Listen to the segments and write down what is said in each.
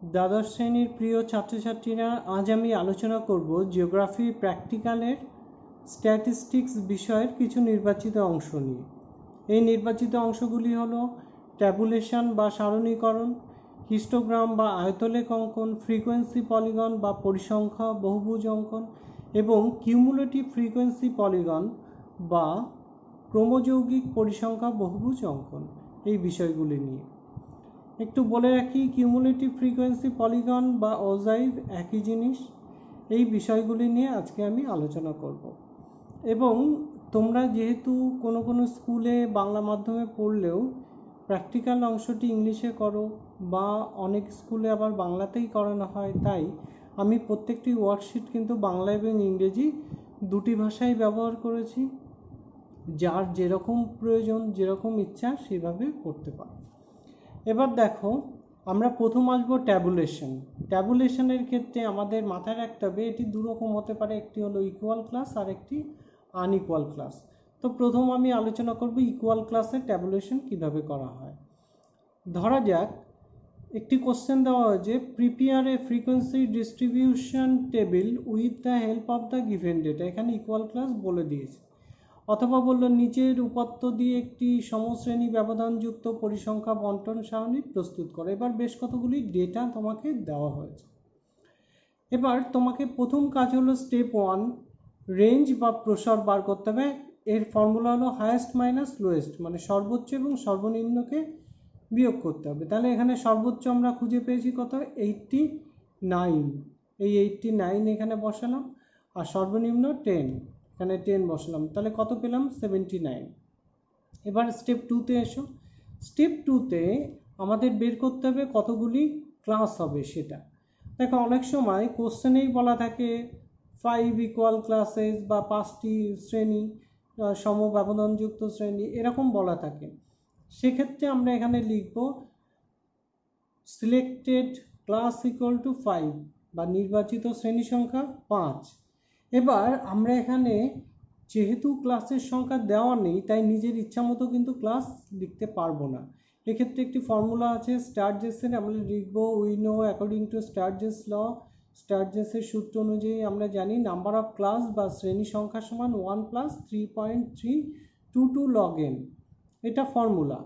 দ্বাদশ শ্রেণীর প্রিয় ছাত্রছাত্রীরা, আজ আমি আলোচনা করব জিওগ্রাফি প্র্যাকটিক্যালের স্ট্যাটিস্টিক্স বিষয়ের কিছু নির্বাচিত অংশ নিয়ে। এই নির্বাচিত অংশগুলি হলো ট্যাবুলেশন বা সারণীকরণ, হিস্টোগ্রাম বা আয়তলেখ অঙ্কন, ফ্রিকোয়েন্সি পলিগন বা পরিসংখ্যা বহুভুজ অঙ্কন এবং কিউমুলেটিভ ফ্রিকোয়েন্সি পলিগন বা ক্রমযৌগিক পরিসংখ্যা বহুভুজ অঙ্কন, এই বিষয়গুলি নিয়ে। একটু বলে রাখি, কিউমুলেটিভ ফ্রিকোয়েন্সি পলিগন বা ওজাইভ একই জিনিস। এই বিষয়গুলি নিয়ে আজকে আমি আলোচনা করব। এবং তোমরা যেহেতু কোনো স্কুলে বাংলা মাধ্যমে পড়লেও প্র্যাকটিক্যাল অংশটি ইংলিশে করো বা অনেক স্কুলে আবার বাংলাতেই করানো হয়, তাই আমি প্রত্যেকটি ওয়ার্কশিট কিন্তু বাংলা এবং ইংরেজি দুটি ভাষায় ব্যবহার করেছি। যার যেরকম প্রয়োজন, যেরকম ইচ্ছা সেভাবে করতে পারো। এবার দেখো, আমরা প্রথম আসবো ট্যাবুলেশন। ট্যাবুলেশনের ক্ষেত্রে আমাদের মাথায় রাখতে হবে এটি দুরকম হতে পারে, একটি হলো ইকুয়াল ক্লাস আর একটি আনইকুয়াল ক্লাস। তো প্রথম আমি আলোচনা করব ইকুয়াল ক্লাসের ট্যাবুলেশন কিভাবে করা হয়। ধরা যাক একটি কোশ্চেন দেওয়া হয়েছে, prepare a frequency distribution table with the help of the given data. এখানে ইকুয়াল ক্লাস বলে দিয়েছে। অথবা বললো নিচের উপাত্ত দিয়ে একটি সমশ্রেণী ব্যবধানযুক্ত পরিসংখ্যা বন্টন সারণী প্রস্তুত করে। এবার বেশ কতগুলি ডেটা তোমাকে দেওয়া হয়েছে। এবার তোমাকে প্রথম কাজ হলো স্টেপ 1, রেঞ্জ বা প্রসার বার করতে হবে। এর ফর্মুলা হলো হায়েস্ট মাইনাস লোয়েস্ট, মানে সর্বোচ্চ এবং সর্বনিম্নকে বিয়োগ করতে হবে। তাহলে এখানে সর্বোচ্চ আমরা খুঁজে পেয়েছি কত, 89। এই 89 এখানে বসালাম, আর সর্বনিম্ন 10, এখানে 10 বসালাম। তাহলে কত পেলাম, 79। এবার স্টেপ 2তে এসো। স্টেপ 2তে আমাদের বের করতে হবে কতগুলি ক্লাস হবে সেটা। দেখো, অনেক সময় কোশ্চেনেই বলা থাকে 5 ইকুয়াল ক্লাসেস বা 5টি শ্রেণী, সমব্যবধানযুক্ত শ্রেণী, এরকম বলা থাকে। সেক্ষেত্রে আমরা এখানে লিখব সিলেক্টেড ক্লাস ইকুয়াল টু 5 বা নির্বাচিত শ্রেণী সংখ্যা 5। এবার আমরা এখানে যেহেতু ক্লাসের সংখ্যা দেওয়া নেই, তাই নিজের ইচ্ছা মতো কিন্তু ক্লাস লিখতে পারবো না। এক্ষেত্রে একটি ফর্মুলা আছে স্টার্জেসের, আমরা লিখব উই নো অ্যাকর্ডিং টু স্টার্জেস ল। স্টার্জেসের সূত্র অনুযায়ী আমরা জানি নাম্বার অফ ক্লাস বা শ্রেণী সংখ্যা সমান 1 + 3.322 log n। এটা ফর্মুলা।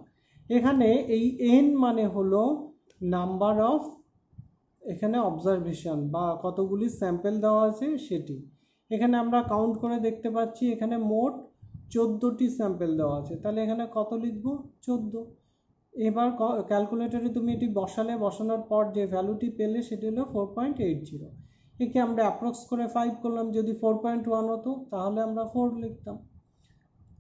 এখানে এই n মানে হলো নাম্বার অফ, এখানে অবজারভেশন বা কতগুলি স্যাম্পল দেওয়া আছে সেটি। এখানে আমরা কাউন্ট করে দেখতে পাচ্ছি এখানে মোট 14টি স্যাম্পল দেওয়া আছে। তাহলে এখানে কত লিখব, 14। এবার ক্যালকুলেটরে তুমি এটি বসালে, বসানোর পর যে ভ্যালুটি পেলে সেটি হলো 4.80। একে আমরা অ্যাপ্রক্স করে 5 করলাম। যদি 4.1 হতো তাহলে আমরা 4 লিখতাম,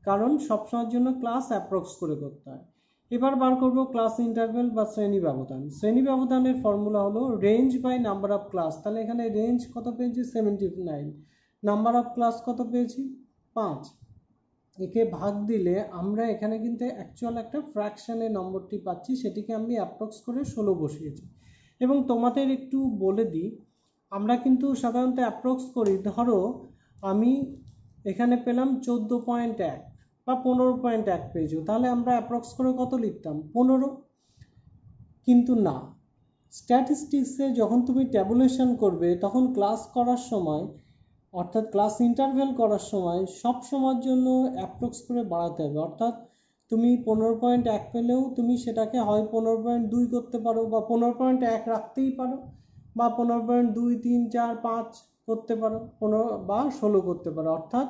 কারণ সবসময়ের জন্য ক্লাস অ্যাপ্রক্স করে করতে হয়। এবার বার করব ক্লাস ইন্টারভেল বা শ্রেণী ব্যবধান। শ্রেণী ব্যবধানের ফর্মুলা হলো range by number of class. তাহলে এখানে রেঞ্জ কত পেয়েছি, 79। নাম্বার অফ ক্লাস কত পেয়েছি, 5। একে ভাগ দিলে আমরা এখানে কিন্তু অ্যাকচুয়াল একটা ফ্র্যাকশানে নম্বরটি পাচ্ছি, সেটিকে আমি অ্যাপ্রক্স করে 16 বসিয়েছি। এবং তোমাদের একটু বলে দিই, আমরা কিন্তু সাধারণত অ্যাপ্রক্স করি। ধরো আমি এখানে পেলাম 14.1 বা 15.1 পেয়েছো, তাহলে আমরা অ্যাপ্রক্স করে কত লিখতাম, 15। কিন্তু না, স্ট্যাটিস্টিক্সে যখন তুমি ট্যাবুলেশন করবে তখন ক্লাস করার সময়, অর্থাৎ ক্লাস ইন্টারভেল করার সময় সব সময়ের জন্য অ্যাপ্রক্স করে বাড়াতে হবে। অর্থাৎ তুমি 15.1 পেলেও তুমি সেটাকে হয় 15.2 করতে পারো বা 15.1 রাখতেই পারো, বা 15.2, 3, 4, 5 করতে পারো, 15 বা 16 করতে পারো। অর্থাৎ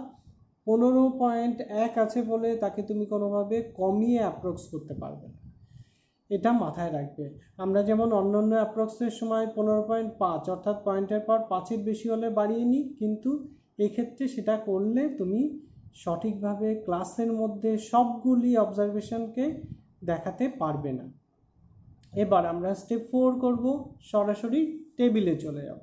15.1 আছে বলে তাকে তুমি কোনোভাবে কমিয়ে অ্যাপ্রক্স করতে পারবে না, এটা মাথায় রাখবে। আমরা যেমন অন্যান্য অ্যাপ্রক্সের সময় 15.5 অর্থাৎ পয়েন্টের পর 5-এর বেশি হলে বাড়িয়ে নিই, কিন্তু এক্ষেত্রে সেটা করলে তুমি সঠিকভাবে ক্লাসের মধ্যে সবগুলি অবজারভেশনকে দেখাতে পারবে না। এবার আমরা স্টেপ 4 করব, সরাসরি টেবিলে চলে যাব।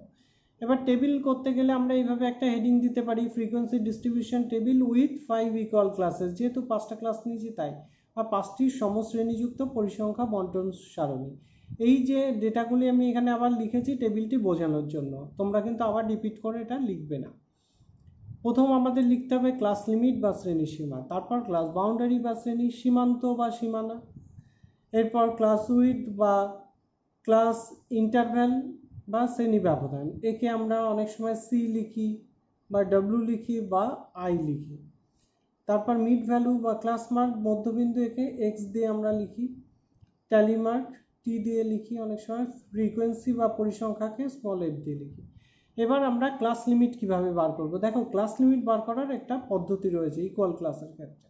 এবার টেবিল করতে গেলে আমরা এইভাবে একটা হেডিং দিতে পারি, frequency distribution table with 5 equal classes. যেহেতু 5টা ক্লাস নিয়েছি তাই, বা 5টি সমশ্রেণীযুক্ত পরিসংখ্যা বন্টন সারণী। এই যে ডেটাগুলি আমি এখানে আবার লিখেছি টেবিলটি বোঝানোর জন্য, তোমরা কিন্তু আবার রিপিট করে এটা লিখবে না। প্রথম আমাদের লিখতে হবে ক্লাস লিমিট বা শ্রেণী সীমা, তারপর ক্লাস বাউন্ডারি বা শ্রেণী সীমান্ত বা সীমানা, এরপর ক্লাস উইথ বা ক্লাস ইন্টারভ্যাল বা শ্রেণী ব্যবধান, একে আমরা অনেক সময় সি লিখি বা ডব্লিউ লিখি বা আই লিখি। তারপর মিড ভ্যালু বা ক্লাস মার্ক মধ্যবিন্দু, একে এক্স দিয়ে আমরা লিখি। ট্যালি মার্ক টি দিয়ে লিখি, অনেক সময় ফ্রিকোয়েন্সি বা পরিসংখ্যাকে স্মল এফ দিয়ে লিখি। এবার আমরা ক্লাস লিমিট কিভাবে বার করব। দেখো ক্লাস লিমিট বার করার একটা পদ্ধতি রয়েছে ইকুয়াল ক্লাসের ক্ষেত্রে।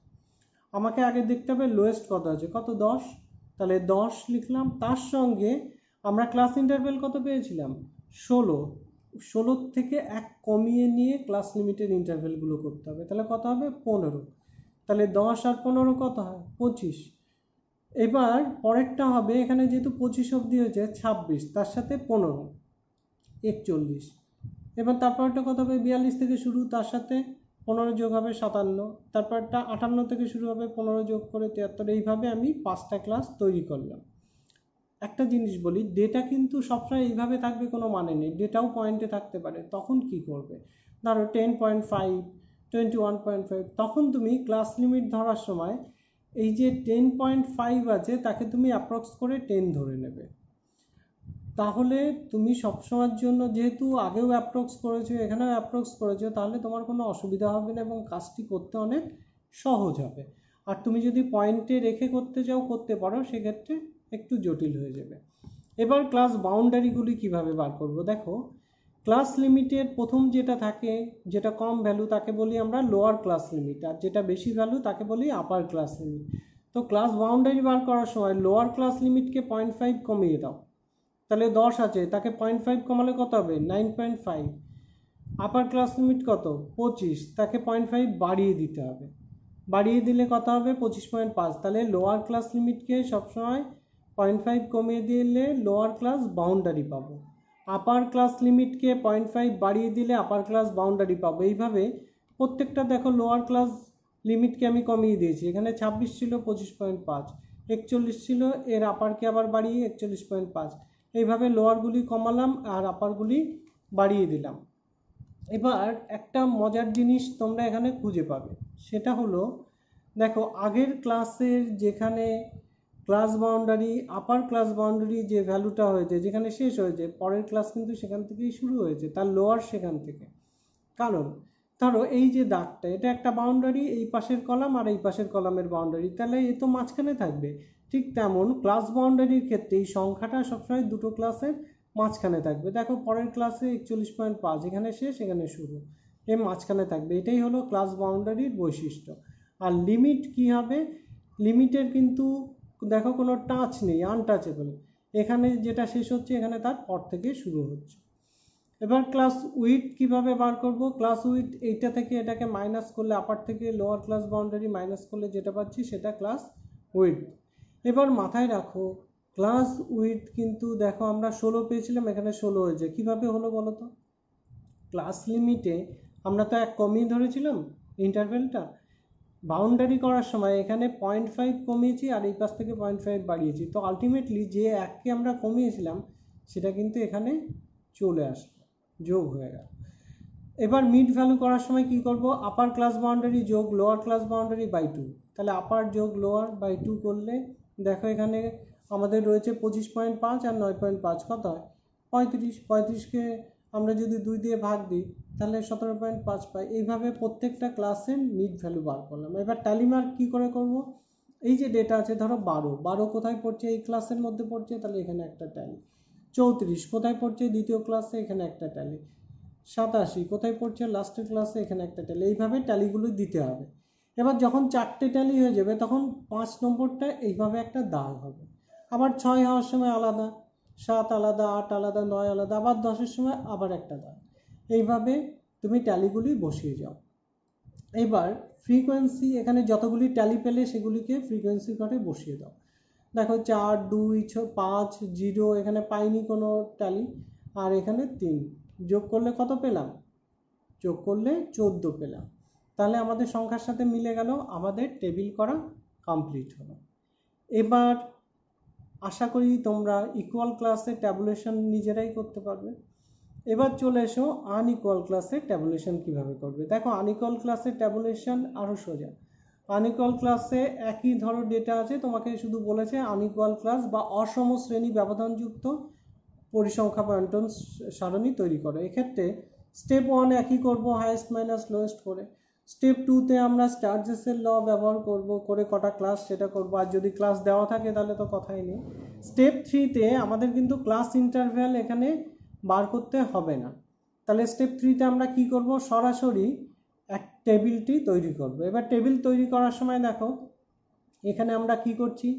আমাকে আগে দেখতে হবে লোয়েস্ট কত আছে, কত 10, তাহলে 10 লিখলাম। তার সঙ্গে আমরা ক্লাস ইন্টারভ্যাল কত পেয়েছিলাম 16, 16 থেকে 1 কমিয়ে নিয়ে ক্লাস লিমিটের ইন্টারভ্যালগুলো করতে হবে, তাহলে কত হবে 15, তাহলে 10 আর 15 কত হয় 25। এবার পরেরটা হবে, এখানে যেহেতু 25 অবধি হয়েছে 26, তার সাথে 15 41। এবার তারপরটা কত হবে 42 থেকে শুরু, তার সাথে 15 যোগ হবে 57, তারপরটা 58 থেকে শুরু হবে 15 যোগ করে 73। এইভাবে আমি 5টা ক্লাস তৈরি করলাম। একটা জিনিস বলি, ডেটা কিন্তু সবসময় এইভাবে থাকবে কোনো মানে নেই, ডেটাও পয়েন্টে থাকতে পারে। তখন কি করবে, ধরো 10.5 21.5, তখন তুমি ক্লাস লিমিট ধরার সময় এই যে 10.5 আছে তাকে তুমি অ্যাপ্রক্স করে 10 ধরে নেবে। তাহলে তুমি সবসময়ের জন্য, যেহেতু আগেও অ্যাপ্রক্স করেছো এখানেও অ্যাপ্রক্স করেছো, তাহলে তোমার কোনো অসুবিধা হবে না এবং কাজটি করতে অনেক সহজ হবে। আর তুমি যদি পয়েন্টে রেখে করতে চাও করতে পারো, সেক্ষেত্রে একটু জটিল হয়ে যাবে। এবার ক্লাস বাউন্ডারিগুলি কিভাবে বার করব। দেখো ক্লাস লিমিটের প্রথম যেটা থাকে, যেটা কম ভ্যালু তাকে বলি আমরা লোয়ার ক্লাস লিমিট, আর যেটা বেশি ভ্যালু তাকে বলি আপার ক্লাস লিমিট। তো ক্লাস বাউন্ডারি বার করার সময় লোয়ার ক্লাস লিমিটকে 0.5 কমিয়ে দাও, তাহলে 10 আছে, তাকে 0.5 কমালে কত হবে 9.5। আপার ক্লাস লিমিট কত 25, তাকে 0.5 বাড়িয়ে দিতে হবে, বাড়িয়ে দিলে কত হবে 25.5। তাহলে লোয়ার ক্লাস লিমিটকে সবসময় 0.5 কমিয়ে দিলে লোয়ার ক্লাস বাউন্ডারি পাবো, আপার ক্লাস লিমিটকে 0.5 বাড়িয়ে দিলে আপার ক্লাস বাউন্ডারি পাবো। এইভাবে প্রত্যেকটা দেখো লোয়ার ক্লাস লিমিটকে আমি কমিয়ে দিয়েছি, এখানে 26 ছিল 25.5, 41 ছিল, এর আপারকে আবার বাড়িয়ে 41.5। এইভাবে লোয়ারগুলি কমালাম আর আপারগুলি বাড়িয়ে দিলাম। এবার একটা মজার জিনিস তোমরা এখানে খুঁজে পাবে, সেটা হলো দেখো আগের ক্লাসের যেখানে class boundary upper class boundary যে ভ্যালুটা হয়েছে যেখানে শেষ হয়েছে, পরের ক্লাস কিন্তু সেখান থেকেই শুরু হয়েছে, তার লোয়ার সেখান থেকে। কারণ ধরো এই যে দাগটা, এটা একটা বাউন্ডারি, এই পাশের কলাম আর এই পাশের কলামের বাউন্ডারি, তাহলে এ তো মাঝখানে থাকবে। ঠিক তেমন ক্লাস বাউন্ডারির ক্ষেত্রে এই সংখ্যাটা সবসময় দুটো ক্লাসের মাঝখানে থাকবে। দেখো পরের ক্লাসে 41.5, এখানে শেষ এখানে শুরু, এ মাঝখানে থাকবে। এটাই হলো ক্লাস বাউন্ডারির বৈশিষ্ট্য। আর লিমিট কি হবে, লিমিটের কিন্তু দেখো কোনো টাচ নেই, আনটাচেবল, এখানে যেটা শেষ হচ্ছে এখানে তার পর থেকে শুরু হচ্ছে। এবার ক্লাস উইথ কিভাবে বার করব। ক্লাস উইথ এইটা থেকে এটাকে মাইনাস করলে, আপার থেকে লোয়ার ক্লাস বাউন্ডারি মাইনাস করলে যেটা পাচ্ছি সেটা ক্লাস উইথ। এবার মাথায় রাখো ক্লাস উইথ কিন্তু দেখো আমরা 16 পেয়েছিলাম, এখানে 16 হয়েছে, কিভাবে হলো বলো তো। ক্লাস লিমিটে আমরা তো 1 কমিয়ে ধরেছিলাম ইন্টারভেলটা, বাউন্ডারি করার সময় এখানে 0.5 কমিয়েছি আর এই পাশ থেকে 0.5 বাড়িয়েছি, তো আলটিমেটলি যে 1কে আমরা কমিয়েছিলাম সেটা কিন্তু এখানে চলে আসলো, যোগ হয়ে গেল। এবার মিড ভ্যালু করার সময় কি করব, আপার ক্লাস বাউন্ডারি যোগ লোয়ার ক্লাস বাউন্ডারি বাই 2, তাহলে আপার যোগ লোয়ার বাই 2 করলে দেখো এখানে আমাদের রয়েছে 25.5 আর 9.5, কত হয় 35। 35কে আমরা যদি 2 দিয়ে ভাগ দিই তাহলে 17.5 পাই। এইভাবে প্রত্যেকটা ক্লাসের মিড ভ্যালু বার করলাম। এবার ট্যালি মার্ক কী করে করব, এই যে ডেটা আছে ধরো 12 কোথায় পড়ছে এই ক্লাসের মধ্যে পড়ছে, তাহলে এখানে একটা ট্যালি। 34 কোথায় পড়ছে দ্বিতীয় ক্লাসে, এখানে একটা ট্যালি। 87 কোথায় পড়ছে লাস্টের ক্লাসে, এখানে একটা ট্যালি। এইভাবে ট্যালিগুলো দিতে হবে। এবার যখন 4টে ট্যালি হয়ে যাবে তখন 5 নম্বরটা এইভাবে একটা দাগ হবে। আবার 6 হওয়ার সময় আলাদা, 7 আলাদা, 8 আলাদা, 9 আলাদা, আবার 10-এর সময় আবার একটা দাগ। এইভাবে তুমি ট্যালিগুলি বসিয়ে যাও। এবার ফ্রিকোয়েন্সি, এখানে যতগুলি ট্যালি পেলে সেগুলিকে ফ্রিকোয়েন্সি ঘরে বসিয়ে দাও। দেখো 4 2 5 0, এখানে পাইনি কোনো ট্যালি, আর এখানে 3 যোগ করলে কত পেলাম, যোগ করলে 14 পেলাম। তাহলে আমাদের সংখ্যার সাথে মিলে গেল, আমাদের টেবিল করা কমপ্লিট হলো। এবার আশা করি তোমরা ইকুয়াল ক্লাসে ট্যাবুলেশন নিজেরাই করতে পারবে। এবার চলে এসো আনইকুয়াল ক্লাসে ট্যাবুলেশন কিভাবে করবে। দেখো আনইকুয়াল ক্লাসে ট্যাবুলেশন আরও সোজা। আনইকুয়াল ক্লাসে একই ধরো ডেটা আছে, তোমাকে শুধু বলেছে আনইকুয়াল ক্লাস বা অসম শ্রেণী ব্যবধানযুক্ত পরিসংখ্যা বন্টন সারণী তৈরি করো। এক্ষেত্রে স্টেপ 1 একই করব, হাইয়েস্ট মাইনাস লোয়েস্ট করে। স্টেপ 2তে আমরা স্টার্জেসের ল ব্যবহার করব, করে কটা ক্লাস সেটা করব, আর যদি ক্লাস দেওয়া থাকে তাহলে তো কথাই নেই। স্টেপ 3তে আমাদের কিন্তু ক্লাস ইন্টারভ্যাল এখানে বার করতে হবে না। তাহলে স্টেপ 3তে আমরা কি করব, সরাসরি এক টেবিলটি তৈরি করব। এবার টেবিল তৈরি করার সময় দেখো এখানে আমরা কি করছি,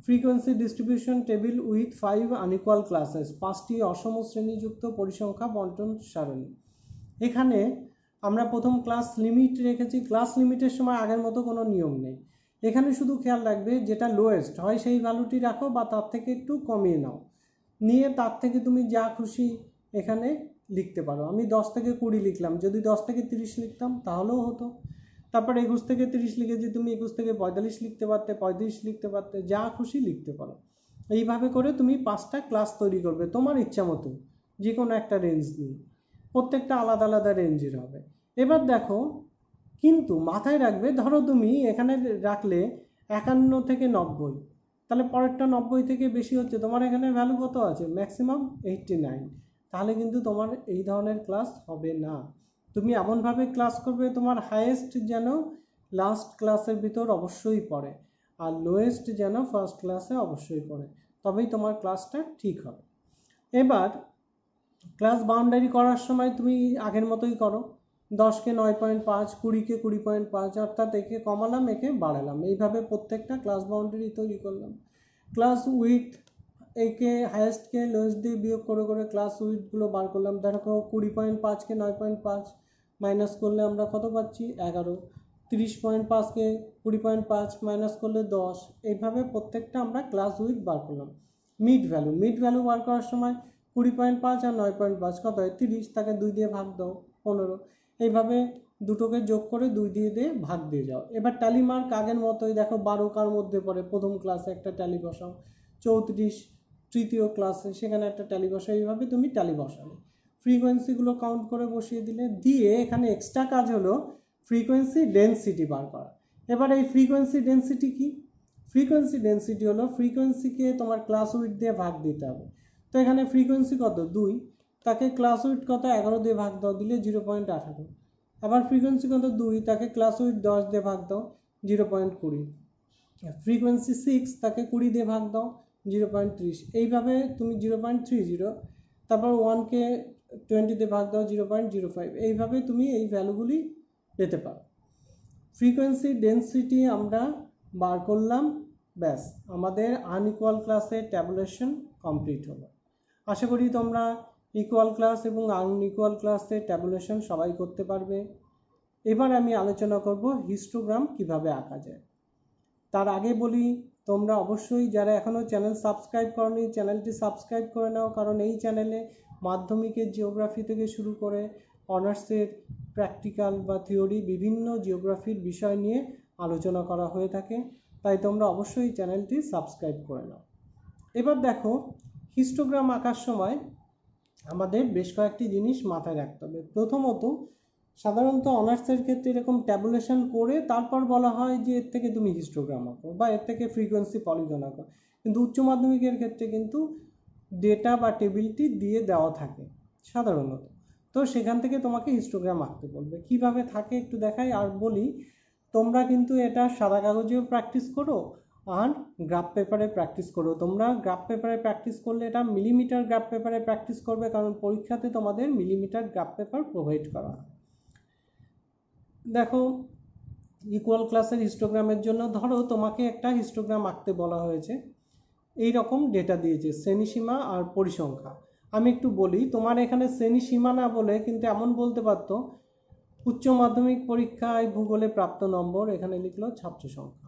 frequency distribution table with 5 unequal classes, 5টি অসম শ্রেণীযুক্ত পরিসংখ্যা বন্টন সারণী। এখানে আমরা প্রথম ক্লাস লিমিট রেখেছি। ক্লাস লিমিটের সময় আগের মতো কোনো নিয়ম নেই, এখানে শুধু খেয়াল রাখবে যেটা লোয়েস্ট হয় সেই ভ্যালুটি রাখো বা তার থেকে একটু কমিয়ে নাও, নিয়ে তার থেকে তুমি যা খুশি এখানে লিখতে পারো। আমি 10 থেকে 20 লিখলাম, যদি 10 থেকে 30 লিখতাম তাহলেও হতো। তারপর 21 থেকে 30 লিখেছি, তুমি 21 থেকে 45 লিখতে পারতে, 35 লিখতে পারতে, যা খুশি লিখতে পারো। এইভাবে করে তুমি 5টা ক্লাস তৈরি করবে তোমার ইচ্ছা মতো, যে কোনো একটা রেঞ্জ নিয়ে, প্রত্যেকটা আলাদা আলাদা রেঞ্জের হবে। এবার দেখো, কিন্তু মাথায় রাখবে, ধরো তুমি এখানে রাখলে 51 থেকে 90, তাহলে পরেরটা 90 থেকে বেশি হচ্ছে, তোমার এখানে ভ্যালু কত আছে, ম্যাক্সিমাম 89, তাহলে কিন্তু তোমার এই ধরনের ক্লাস হবে না। তুমি এমনভাবে ক্লাস করবে তোমার হাইয়েস্ট যেন লাস্ট ক্লাসের ভিতর অবশ্যই পড়ে, আর লোয়েস্ট যেন ফার্স্ট ক্লাসে অবশ্যই পড়ে, তবেই তোমার ক্লাসটা ঠিক হবে। এবার ক্লাস বাউন্ডারি করার সময় তুমি আগের মতোই করো, 10কে 9.5, 20কে 20.5, অর্থাৎ একে কমালাম একে বাড়ালাম, এইভাবে প্রত্যেকটা ক্লাস বাউন্ডারি তৈরি করলাম। ক্লাস উইথ একে হাইয়েস্টকে লোয়েস্ট দিয়ে বিয়োগ করে করে ক্লাস উইথগুলো বার করলাম। দেখো 20.5কে 9.5 মাইনাস করলে আমরা কত পাচ্ছি, 11। 30.5কে 20.5 মাইনাস করলে 10। এইভাবে প্রত্যেকটা আমরা ক্লাস উইথ বার করলাম। মিড ভ্যালু বার করার সময় 20.5 আর 9.5 কত হয়, 30, তাকে 2 দিয়ে ভাগ দাও, 15। এইভাবে দুটোকে যোগ করে 2 দিয়ে ভাগ দিয়ে যাও। এবার ট্যালি মার্ক আগের মতোই, দেখো 12 কার মধ্যে পড়ে, প্রথম ক্লাসে একটা ট্যালি বসাও, 34 তৃতীয় ক্লাসে সেখানে একটা ট্যালি বসাও, এইভাবে তুমি ট্যালি বসাবে। ফ্রিকোয়েন্সিগুলো কাউন্ট করে বসিয়ে দিলে, দিয়ে এখানে এক্সট্রা কাজ হলো ফ্রিকোয়েন্সি ডেন্সিটি বার করা। এবার এই ফ্রিকোয়েন্সি ডেন্সিটি কি, ফ্রিকোয়েন্সি ডেন্সিটি হলো ফ্রিকোয়েন্সিকে তোমার ক্লাস উইথ দিয়ে ভাগ দিতে হবে। তো এখানে ফ্রিকোয়েন্সি কত 2, তাকে ক্লাস উইথ কত 11 দিয়ে ভাগ দাও, দিলে 0.18। আবার ফ্রিকোয়েন্সি কত 2, তাকে ক্লাস উইথ 10 দিয়ে ভাগ দাও, 0.20। ফ্রিকোয়েন্সি 6, তাকে 20 দিয়ে ভাগ দাও, 0.30। এইভাবে তুমি 0.30, তারপর 1কে 20 দিয়ে ভাগ দাও, 0.05। এইভাবে তুমি এই ভ্যালুগুলি পেতে পারো। ফ্রিকোয়েন্সি ডেন্সিটি আমরা বার করলাম, ব্যাস আমাদের আনইকুয়াল ক্লাসের ট্যাবুলেশন কমপ্লিট হলো। আশা করি তোমরা ইকুয়াল ক্লাস এবং আনইকুয়াল ক্লাসের ট্যাবুলেশন সবাই করতে পারবে। এবার আমি আলোচনা করব হিস্টোগ্রাম কিভাবে আঁকা যায়। তার আগে বলি, তোমরা অবশ্যই যারা এখনও চ্যানেল সাবস্ক্রাইব করনি চ্যানেলটি সাবস্ক্রাইব করে নাও, কারণ এই চ্যানেলে মাধ্যমিকের জিওগ্রাফি থেকে শুরু করে অনার্সের প্র্যাকটিক্যাল বা থিওরি বিভিন্ন জিওগ্রাফির বিষয় নিয়ে আলোচনা করা হয়ে থাকে, তাই তোমরা অবশ্যই চ্যানেলটি সাবস্ক্রাইব করে নাও। এবার দেখো, হিস্টোগ্রাম আঁকার সময় আমাদের বেশ কয়েকটি জিনিস মাথায় রাখতে হবে। প্রথমত, সাধারণত অনার্সের ক্ষেত্রে এরকম ট্যাবুলেশন করে তারপর বলা হয় যে এর থেকে তুমি হিস্টোগ্রাম আঁকো বা এর থেকে ফ্রিকোয়েন্সি পলিগন আঁকো, কিন্তু উচ্চ মাধ্যমিকের ক্ষেত্রে কিন্তু ডেটা বা টেবিলটি দিয়ে দেওয়া থাকে সাধারণত, তো সেখান থেকে তোমাকে হিস্টোগ্রাম আঁকতে বলবে। কিভাবে থাকে একটু দেখাই আর বলি, তোমরা কিন্তু এটা সাদা কাগজেও প্র্যাকটিস করো আর গ্রাফ পেপারে প্র্যাকটিস করো। তোমরা গ্রাফ পেপারে প্র্যাকটিস করলে এটা মিলিমিটার গ্রাফ পেপারে প্র্যাকটিস করবে, কারণ পরীক্ষাতে তোমাদের মিলিমিটার গ্রাফ পেপার প্রোভাইড করা হয়। দেখো, ইকুয়াল ক্লাসের হিস্টোগ্রামের জন্য ধরো তোমাকে একটা হিস্টোগ্রাম আঁকতে বলা হয়েছে, এই রকম ডেটা দিয়েছে শ্রেণীসীমা আর পরিসংখ্যা। আমি একটু বলি, তোমার এখানে শ্রেণীসীমা না বলে কিন্তু এমন বলতে পারতো উচ্চ মাধ্যমিক পরীক্ষায় ভূগোলে প্রাপ্ত নম্বর, এখানে লিখলো ছাত্র সংখ্যা।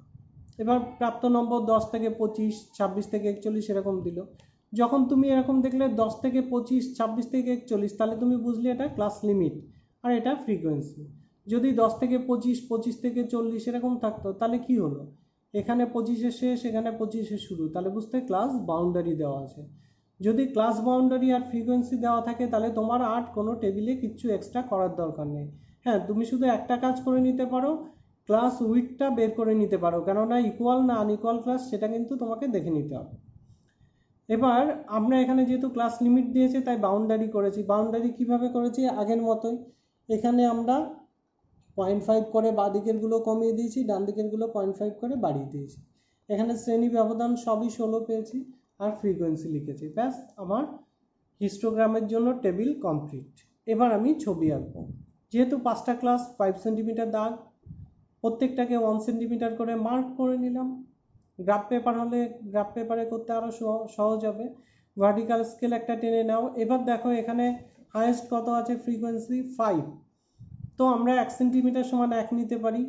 এবার প্রাপ্ত নম্বর 10 থেকে 25, 26 থেকে 41 এরকম দিল। যখন তুমি এরকম দেখলে 10 থেকে 25, 26 থেকে 41, তাহলে তুমি বুঝলে এটা ক্লাস লিমিট আর এটা ফ্রিকোয়েন্সি। যদি 10 থেকে 25, 25 থেকে 40 এরকম থাকতো, তাহলে কি হলো, এখানে 25 শেষ, এখানে 25 শুরু, তাহলে বুঝতে ক্লাস বাউন্ডারি দেওয়া আছে। যদি ক্লাস বাউন্ডারি আর ফ্রিকোয়েন্সি দেওয়া থাকে, তাহলে তোমার আর কোনো টেবিলে কিচ্ছু এক্সট্রা করার দরকার নেই। হ্যাঁ, তুমি শুধু একটা কাজ করে নিতে পারো, ক্লাস উইডথটা বের করে নিতে পারো, কেননা ইকুয়াল না আনইকুয়াল ক্লাস সেটা কিন্তু তোমাকে দেখে নিতে হবে। এবার আমরা এখানে যেহেতু ক্লাস লিমিট দিয়েছে তাই বাউন্ডারি করেছি। বাউন্ডারি কিভাবে করেছি? আগের মতোই এখানে আমরা 0.5 করে বাঁ দিকেরগুলো কমিয়ে দিয়েছি, ডান দিকেরগুলো 0.5 করে বাড়িয়ে দিয়েছি। এখানে শ্রেণী ব্যবধান সবই 16 পেয়েছি আর ফ্রিকোয়েন্সি লিখেছি। ব্যাস, আমার হিস্টোগ্রামের জন্য টেবিল কমপ্লিট। এবার আমি ছবি আঁকবো। যেহেতু 5টা ক্লাস 5 সেন্টিমিটার দাগ, প্রত্যেকটাকে 1 সেন্টিমিটার করে মার্ক করে নিলাম। গ্রাফ পেপার হলে গ্রাফ পেপারে করতে আরও সহজ হবে। ভার্টিক্যাল স্কেল একটা টেনে নাও। এবার দেখো এখানে হায়েস্ট কত আছে? ফ্রিকোয়েন্সি 5। তো আমরা 1 সেন্টিমিটার সমান 1 নিতে পারি,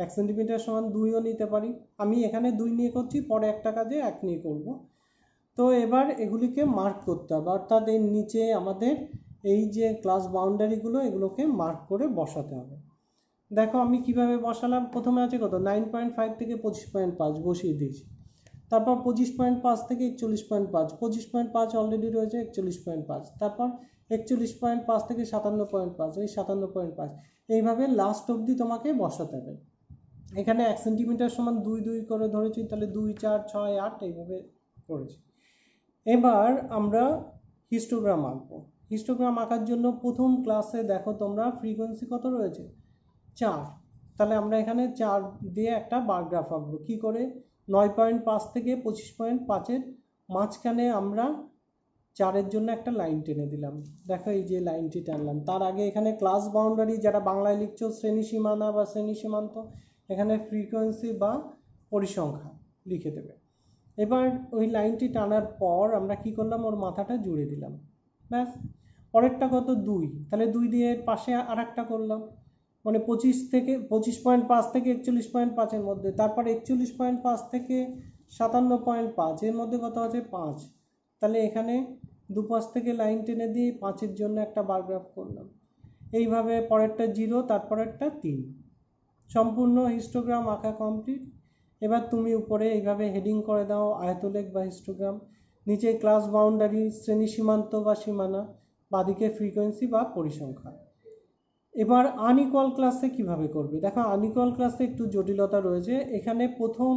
1 সেন্টিমিটার সমান 2ও নিতে পারি। আমি এখানে 2 নিয়ে করছি, পরে একটা কাজে 1 নিয়ে করব। তো এবার এগুলিকে মার্ক করতে হবে, অর্থাৎ এর নিচে আমাদের এই যে ক্লাস বাউন্ডারিগুলো এগুলোকে মার্ক করে বসাতে হবে। দেখো আমি কিভাবে বসালাম। প্রথমে আছে কত? 9.5 থেকে 25.5 বসিয়ে দিয়েছি। তারপর 25.5 থেকে 41.5, 25.5 অলরেডি রয়েছে, 41.5। তারপর 41.5 থেকে 57.5, এই 57.5। এইভাবে লাস্ট অবধি তোমাকে বসাতে হবে। এখানে 1 সেন্টিমিটার সমান 2 2 করে ধরেছি, তাহলে 2 4 6 8 এইভাবে করেছি। এবার আমরা হিস্টোগ্রাম আঁকবো। হিস্টোগ্রাম আঁকার জন্য প্রথম ক্লাসে দেখো তোমরা ফ্রিকোয়েন্সি কত রয়েছে? 4। তাহলে আমরা এখানে 4 দিয়ে একটা বার গ্রাফ আঁকবো। কী করে? 9.5 থেকে 25.5-এর মাঝখানে আমরা 4-এর জন্য একটা লাইন টেনে দিলাম। দেখো এই যে লাইনটি টানলাম। তার আগে এখানে ক্লাস বাউন্ডারি, যারা বাংলায় লিখছো শ্রেণী সীমানা বা শ্রেণী সীমান্ত, এখানে ফ্রিকোয়েন্সি বা পরিসংখ্যা লিখে দেবে। এবার ওই লাইনটি টানার পর আমরা কি করলাম? ওর মাথাটা জুড়ে দিলাম। ব্যাস। পরেরটা কত? 2। তাহলে 2 দিয়ে এর পাশে আর একটা করলাম, মানে 25.5 থেকে 41.5-এর মধ্যে। তারপর 41.5 থেকে 57.5, এর মধ্যে কত আছে? 5। তাহলে এখানে দুপাশ থেকে লাইন টেনে দিয়ে 5-এর জন্য একটা বার গ্রাফ করলাম। এইভাবে পরেরটা 0, তারপরেরটা 3। সম্পূর্ণ হিস্টোগ্রাম আঁকা কমপ্লিট। এবার তুমি উপরে এইভাবে হেডিং করে দাও আয়তলেখ বা হিস্টোগ্রাম, নিচে ক্লাস বাউন্ডারি শ্রেণী সীমান্ত বা সীমানা, বাদিকে ফ্রিকোয়েন্সি বা পরিসংখ্যা। এবার আনইকুয়াল ক্লাসে কিভাবে করবে? দেখো আনইকুয়াল ক্লাসে একটু জটিলতা রয়েছে। এখানে প্রথম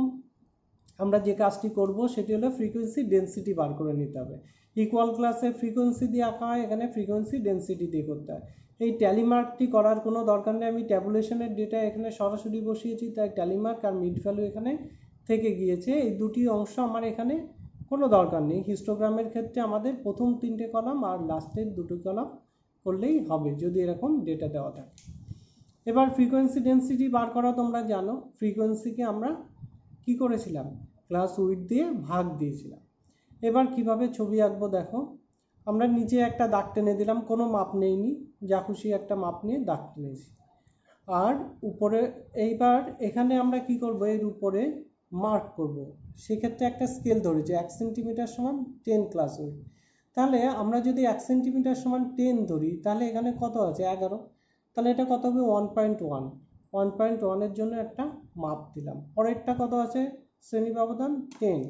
আমরা যে কাজটি করব সেটি হলো ফ্রিকোয়েন্সি ডেন্সিটি বার করে নিতে হবে। ইকুয়াল ক্লাসে ফ্রিকোয়েন্সি দিয়ে আঁকা হয়, এখানে ফ্রিকোয়েন্সি ডেন্সিটি দিয়ে করতে হয়। এই ট্যালিমার্কটি করার কোনো দরকার নেই, আমি ট্যাবুলেশনের ডেটা এখানে সরাসরি বসিয়েছি, তাই ট্যালিমার্ক আর মিড ভ্যালু এখানে থেকে গিয়েছে। এই দুটি অংশ আমার এখানে কোনো দরকার নেই। হিস্টোগ্রামের ক্ষেত্রে আমাদের প্রথম 3টে কলাম আর লাস্টের 2টো কলাম করলেই হবে যদি এরকম ডেটা দেওয়া থাকে। এবার ফ্রিকোয়েন্সি ডেন্সিটি বার করা তোমরা জানো। ফ্রিকোয়েন্সিকে আমরা কি করেছিলাম? ক্লাস উইডথ দিয়ে ভাগ দিয়েছিলাম। এবার কিভাবে ছবি আঁকবো দেখো। আমরা নিচে একটা দাগ টেনে দিলাম, কোনো মাপ নেইনি, যা খুশি একটা মাপ নিয়ে দাগ টেনেছি। আর উপরে এইবার এখানে আমরা কি করব? এর উপরে মার্ক করব। সেক্ষেত্রে একটা স্কেল ধরেছি, 1 সেন্টিমিটার সমান 10 ক্লাস উইডথ। তাহলে আমরা যদি 1 সেন্টিমিটার সমান 10 ধরি, তাহলে এখানে কত আছে? 11। তাহলে এটা কত হবে? 1.1। 1.1-এর জন্য একটা মাপ দিলাম। পরেরটা কত আছে? শ্রেণী ব্যবধান 10।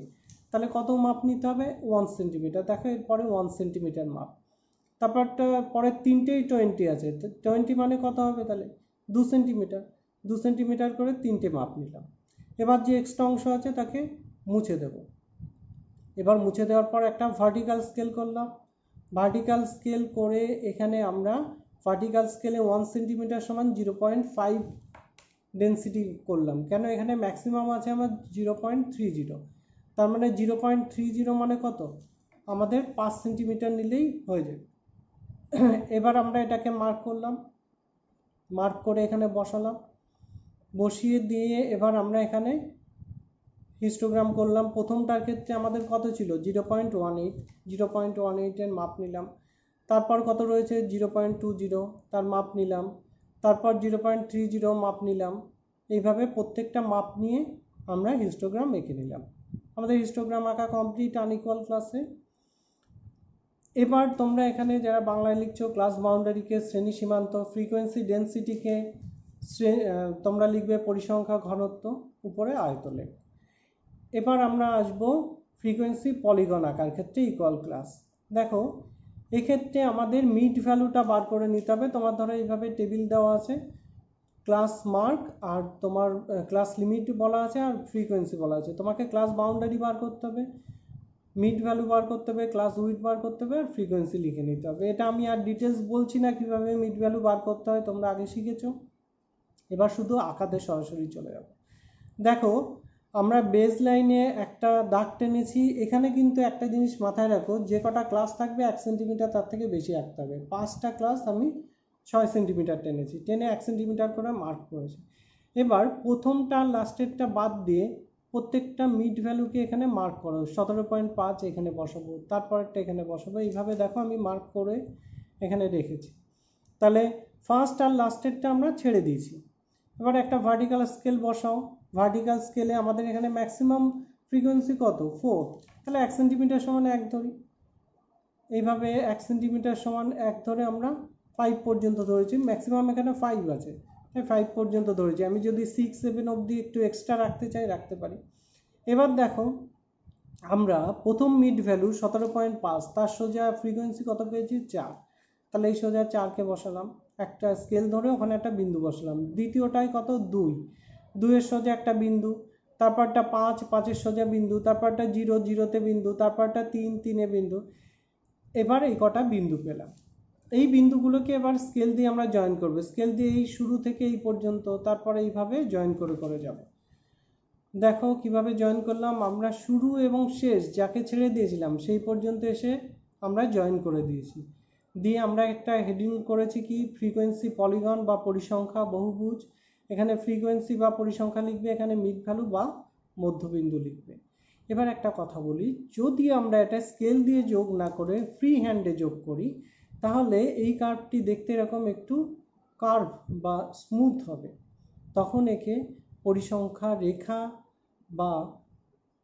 তাহলে কত মাপ নিতে হবে? 1 সেন্টিমিটার। দেখো এরপরে 1 সেন্টিমিটার মাপ। তারপরটা পরের 3টেই 20 আছে, 20 মানে কত হবে? তাহলে 2 সেন্টিমিটার। 2 সেন্টিমিটার করে 3টে মাপ নিলাম। এবার যে এক্সট্রা অংশ আছে তাকে মুছে দেব। এবার মুছে দেওয়ার পর একটা ভার্টিক্যাল স্কেল করলাম। ভার্টিক্যাল স্কেল করে এখানে আমরা ভার্টিক্যাল স্কেলে 1 সেন্টিমিটার সমান 0.5 ডেন্সিটি করলাম। কেন? এখানে ম্যাক্সিমাম আছে আমার 0.30। তার মানে 0.30 মানে কত? আমাদের 5 সেন্টিমিটার নিলেই হয়ে যাবে। এবার আমরা এটাকে মার্ক করলাম, মার্ক করে এখানে বসালাম। বসিয়ে দিয়ে এবার আমরা এখানে হিস্টোগ্রাম করলাম। প্রথমটার ক্ষেত্রে আমাদের কত ছিল? 0.18। 0.18-এর মাপ নিলাম। তারপর কত রয়েছে? 0.20, তার মাপ নিলাম। তারপর 0.30 মাপ নিলাম। এইভাবে প্রত্যেকটা মাপ নিয়ে আমরা হিস্টোগ্রাম এঁকে নিলাম। আমাদের হিস্টোগ্রাম আঁকা কমপ্লিট আনইকুয়াল ক্লাসে। এবার তোমরা এখানে যারা বাংলায় লিখছো ক্লাস বাউন্ডারিকে শ্রেণী সীমান্ত, ফ্রিকোয়েন্সি ডেন্সিটিকে তোমরা লিখবে পরিসংখ্যা ঘনত্ব, উপরে আয়তলেখ। এবার আমরা আসব ফ্রিকোয়েন্সি পলিগন আঁকার ক্ষেত্রে ইকুয়াল ক্লাস। দেখো এক্ষেত্রে আমাদের মিড ভ্যালুটা বার করে নিতে হবে। তোমার ধরো এইভাবে টেবিল দেওয়া আছে, ক্লাস মার্ক আর তোমার ক্লাস লিমিট বলা আছে আর ফ্রিকোয়েন্সি বলা আছে। তোমাকে ক্লাস বাউন্ডারি বার করতে হবে, মিড ভ্যালু বার করতে হবে, ক্লাস উইথ বার করতে হবে, আর ফ্রিকোয়েন্সি লিখে নিতে হবে। এটা আমি আর ডিটেলস বলছি না কীভাবে মিড ভ্যালু বার করতে হয়, তোমরা আগে শিখেছো। এবার শুধু আঁকাতে সরাসরি চলে যাবে। দেখো আমরা বেস লাইনে একটা দাগ টেনেছি। এখানে কিন্তু একটা জিনিস মাথায় রাখো, যে কটা ক্লাস থাকবে 1 সেন্টিমিটার তার থেকে বেশি আঁকতে হবে। 5টা ক্লাস আমি 6 সেন্টিমিটার টেনেছি, টেনে 1 সেন্টিমিটার করে মার্ক করেছি। এবার প্রথমটা লাস্টেরটা বাদ দিয়ে প্রত্যেকটা মিড ভ্যালুকে এখানে মার্ক করো। 17.5 এখানে বসাবো, তারপরেরটা এখানে বসাবো। এইভাবে দেখো আমি মার্ক করে এখানে রেখেছি। তাহলে ফার্স্ট আর লাস্টেরটা আমরা ছেড়ে দিয়েছি। এবার একটা ভার্টিক্যাল স্কেল বসাও। ভার্টিক্যাল স্কেলে আমাদের এখানে ম্যাক্সিমাম ফ্রিকোয়েন্সি কত? 4। তাহলে 1 সেন্টিমিটার সমান 1 ধরি। এইভাবে 1 সেন্টিমিটার সমান 1 ধরে আমরা 5 পর্যন্ত ধরেছি। ম্যাক্সিমাম এখানে 5 আছে, তাই 5 পর্যন্ত ধরেছি। আমি যদি 6, 7 অবধি একটু এক্সট্রা রাখতে চাই রাখতে পারি। এবার দেখো আমরা প্রথম মিড ভ্যালু 17.5, তার সোজা ফ্রিকোয়েন্সি কত পেয়েছি? 4। তাহলে এই সোজা 4কে বসালাম, একটা স্কেল ধরে ওখানে একটা বিন্দু বসালাম। দ্বিতীয়টায় কত? 2, 2-এর সোজা একটা বিন্দু, তারপরটা 5, 5-এর সোজা বিন্দু, তারপরটা 0, 0-তে বিন্দু, তারপরটা 3, 3-এ বিন্দু। এবার এই কটা বিন্দু পেলাম। এই বিন্দুগুলোকে এবার স্কেল দিয়ে আমরা জয়েন করব। স্কেল দিয়ে এই শুরু থেকে এই পর্যন্ত, তারপরে এইভাবে জয়েন করে করে যাব। দেখো কিভাবে জয়েন করলাম। আমরা শুরু এবং শেষ যাকে ছেড়ে দিয়েছিলাম সেই পর্যন্ত এসে আমরা জয়েন করে দিয়েছি। দিয়ে আমরা একটা হেডিং করেছি কি? ফ্রিকোয়েন্সি পলিগন বা পরিসংখ্যা বহুভুজ। এখানে ফ্রিকোয়েন্সি বা পরিসংখ্যা লিখবে, এখানে মিড ভ্যালু বা মধ্যবিন্দু লিখবে। এবার একটা কথা বলি, যদি আমরা এটা স্কেল দিয়ে যোগ না করে ফ্রি হ্যান্ডে যোগ করি, তাহলে এই কার্ভটি দেখতে এরকম একটু কার্ভ বা স্মুথ হবে। তখন একে পরিসংখ্যা রেখা বা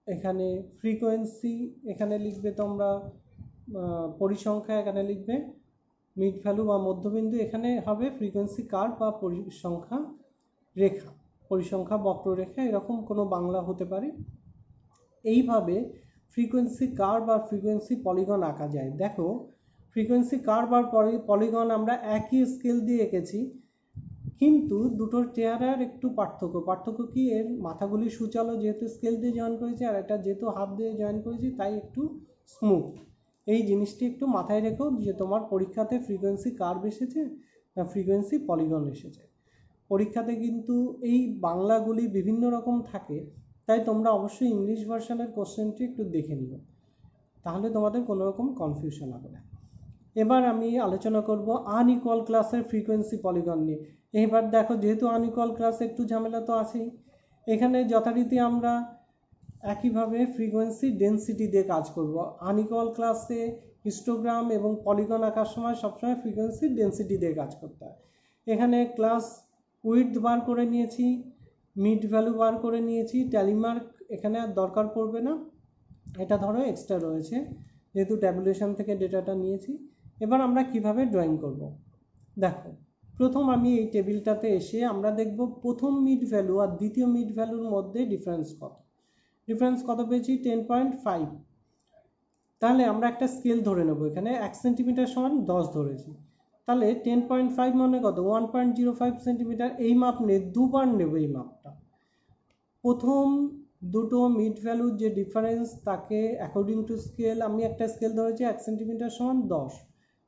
এখানে ফ্রিকোয়েন্সি এখানে লিখবে তোমরা, পরিসংখ্যা এখানে লিখবে মিড ভ্যালু বা মধ্যবিন্দু, এখানে হবে ফ্রিকোয়েন্সি কার্ভ বা পরিসংখ্যা রেখা, পরিসংখ্যা বক্ররেখা, এরকম কোনো বাংলা হতে পারে। এইভাবে ফ্রিকোয়েন্সি কার্ভ আর ফ্রিকোয়েন্সি পলিগন আঁকা যায়। দেখো ফ্রিকোয়েন্সি কার্ভ আর পলিগন আমরা একই স্কেল দিয়ে এঁকেছি, কিন্তু দুটোর চেহারার একটু পার্থক্য কি? এর মাথাগুলি সূচালো যেহেতু স্কেল দিয়ে জয়েন করেছি, আর এটা যেহেতু হাফ দিয়ে জয়েন করেছি তাই একটু স্মুথ। এই জিনিসটি একটু মাথায় রেখো যে তোমার পরীক্ষাতে ফ্রিকোয়েন্সি কার্ভ এসেছে না ফ্রিকোয়েন্সি পলিগন এসেছে। পরীক্ষাতে কিন্তু এই বাংলাগুলি বিভিন্ন রকম থাকে, তাই তোমরা অবশ্যই ইংলিশ ভার্সনের কোশ্চেনটি একটু দেখে নিও, তাহলে তোমাদের কোনো রকম কনফিউশন হবে না। এবার আমি আলোচনা করব আনইকুয়াল ক্লাসের ফ্রিকোয়েন্সি পলিগন নিয়ে। এবার দেখো যেহেতু আনইকুয়াল ক্লাস একটু ঝামেলা তো আছেই। এখানে যথারীতি আমরা একইভাবে ফ্রিকোয়েন্সি ডেন্সিটি দিয়ে কাজ করব। আনইকুয়াল ক্লাসে হিস্টোগ্রাম এবং পলিগন আঁকার সময় সবসময় ফ্রিকোয়েন্সি ডেন্সিটি দিয়ে কাজ করতে হয়। এখানে ক্লাস উইডথ বার করে নিয়েছি, মিড ভ্যালু বার করে নিয়েছি, ট্যালিমার্ক এখানে আর দরকার পড়বে না, এটা ধরো এক্সট্রা রয়েছে যেহেতু ট্যাবুলেশন থেকে ডেটাটা নিয়েছি। এবার আমরা কিভাবে ড্রয়িং করব দেখো। প্রথম আমি এই টেবিলটাতে এসে আমরা দেখব প্রথম মিড ভ্যালু আর দ্বিতীয় মিড ভ্যালুর মধ্যে ডিফারেন্স কত পেয়েছি? 10.5। তাহলে আমরা একটা স্কেল ধরে নেব, এখানে 1 সেন্টিমিটার সমান 10 ধরেছি। তাহলে 10.5 মানে কত? 1.05 সেন্টিমিটার। এই মাপ নিয়ে দুবার নেব এই মাপটা। প্রথম দুটো মিড ভ্যালুর যে ডিফারেন্স তাকে অ্যাকর্ডিং টু স্কেল আমি একটা স্কেল ধরেছি 1 সেন্টিমিটার সমান 10।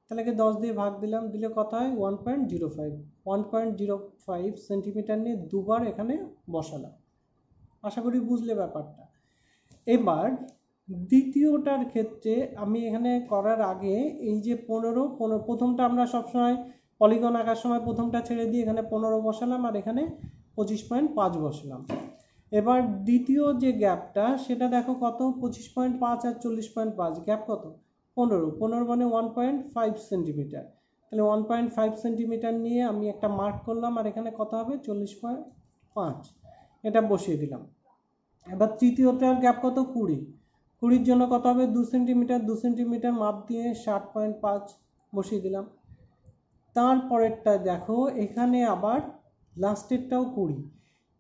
তাহলে 10 দিয়ে ভাগ দিলাম, দিলে কত হয়? 1.05। 1.05 সেন্টিমিটার নিয়ে দুবার এখানে বসালাম। আশা করি বুঝলে ব্যাপারটা। এবার দ্বিতীয়টার ক্ষেত্রে আমি এখানে করার আগে এই যে 15 প্রথমটা আমরা সবসময় পলিগন আঁকার সময় প্রথমটা ছেড়ে দিয়ে এখানে 15 বসালাম আর এখানে 25.5 বসালাম। এবার দ্বিতীয় যে গ্যাপটা সেটা দেখো কত? 25.5 আর 40.5, গ্যাপ কত? 15 মানে 1.5 সেন্টিমিটার। তাহলে 1.5 সেন্টিমিটার নিয়ে আমি একটা মার্ক করলাম আর এখানে কত হবে? 40.5, এটা বসিয়ে দিলাম। এবার তৃতীয়টার গ্যাপ কত? 20-20-র জন্য কত হবে? 2 সেন্টিমিটার। 2 সেন্টিমিটার মাপ দিয়ে 60.5 বসিয়ে দিলাম। তারপরেরটা দেখো এখানে আবার লাস্টেরটাও 20,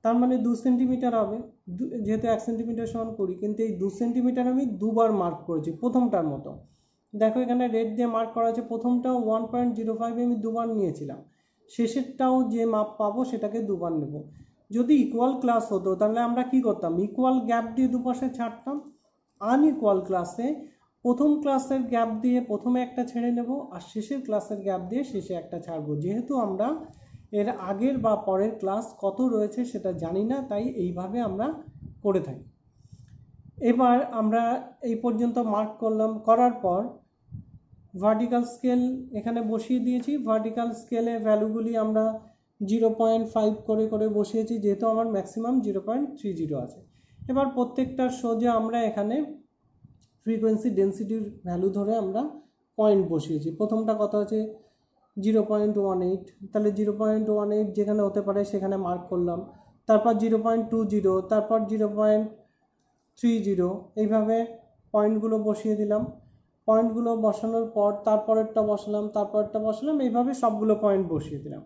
তার মানে 2 সেন্টিমিটার হবে, যেহেতু 1 সেন্টিমিটার সমান 20, কিন্তু এই 2 সেন্টিমিটার আমি দুবার মার্ক করেছি প্রথমটার মতো। দেখো এখানে রেড দিয়ে মার্ক করা আছে, প্রথমটাও 1.05 আমি দুবার নিয়েছিলাম, শেষেরটাও যে মাপ পাবো সেটাকে দুবার নেব। যদি ইকুয়াল ক্লাস হতো তাহলে আমরা কি করতাম, ইকুয়াল গ্যাপ দিয়ে দুপাশে ছাড়তাম। আনইকুয়াল ক্লাসে প্রথম ক্লাসের গ্যাপ দিয়ে প্রথমে একটা ছেড়ে নেব আর শেষের ক্লাসের গ্যাপ দিয়ে শেষে একটা ছাড়বো। যেহেতু আমরা এর আগের বা পরের ক্লাস কত রয়েছে সেটা জানি না, তাই এইভাবে আমরা করে থাকি। এবার আমরা এই পর্যন্ত মার্ক করলাম, করার পর ভার্টিক্যাল স্কেল এখানে বসিয়ে দিয়েছি। ভার্টিক্যাল স্কেলে ভ্যালুগুলি আমরা 0.5 করে করে বসিয়েছি, যেহেতু আমার ম্যাক্সিমাম 0.30 আছে। এবার প্রত্যেকটার সোজা আমরা এখানে ফ্রিকোয়েন্সি ডেন্সিটির ভ্যালু ধরে আমরা পয়েন্ট বসিয়েছি। প্রথমটা কত আছে 0.18, তাহলে 0.18 যেখানে হতে পারে সেখানে মার্ক করলাম। তারপর 0.20, তারপর 0.30, এইভাবে পয়েন্টগুলো বসিয়ে দিলাম। পয়েন্টগুলো বসানোর পর তারপরেরটা বসালাম, তারপরেরটা বসালাম, এইভাবে সবগুলো পয়েন্ট বসিয়ে দিলাম।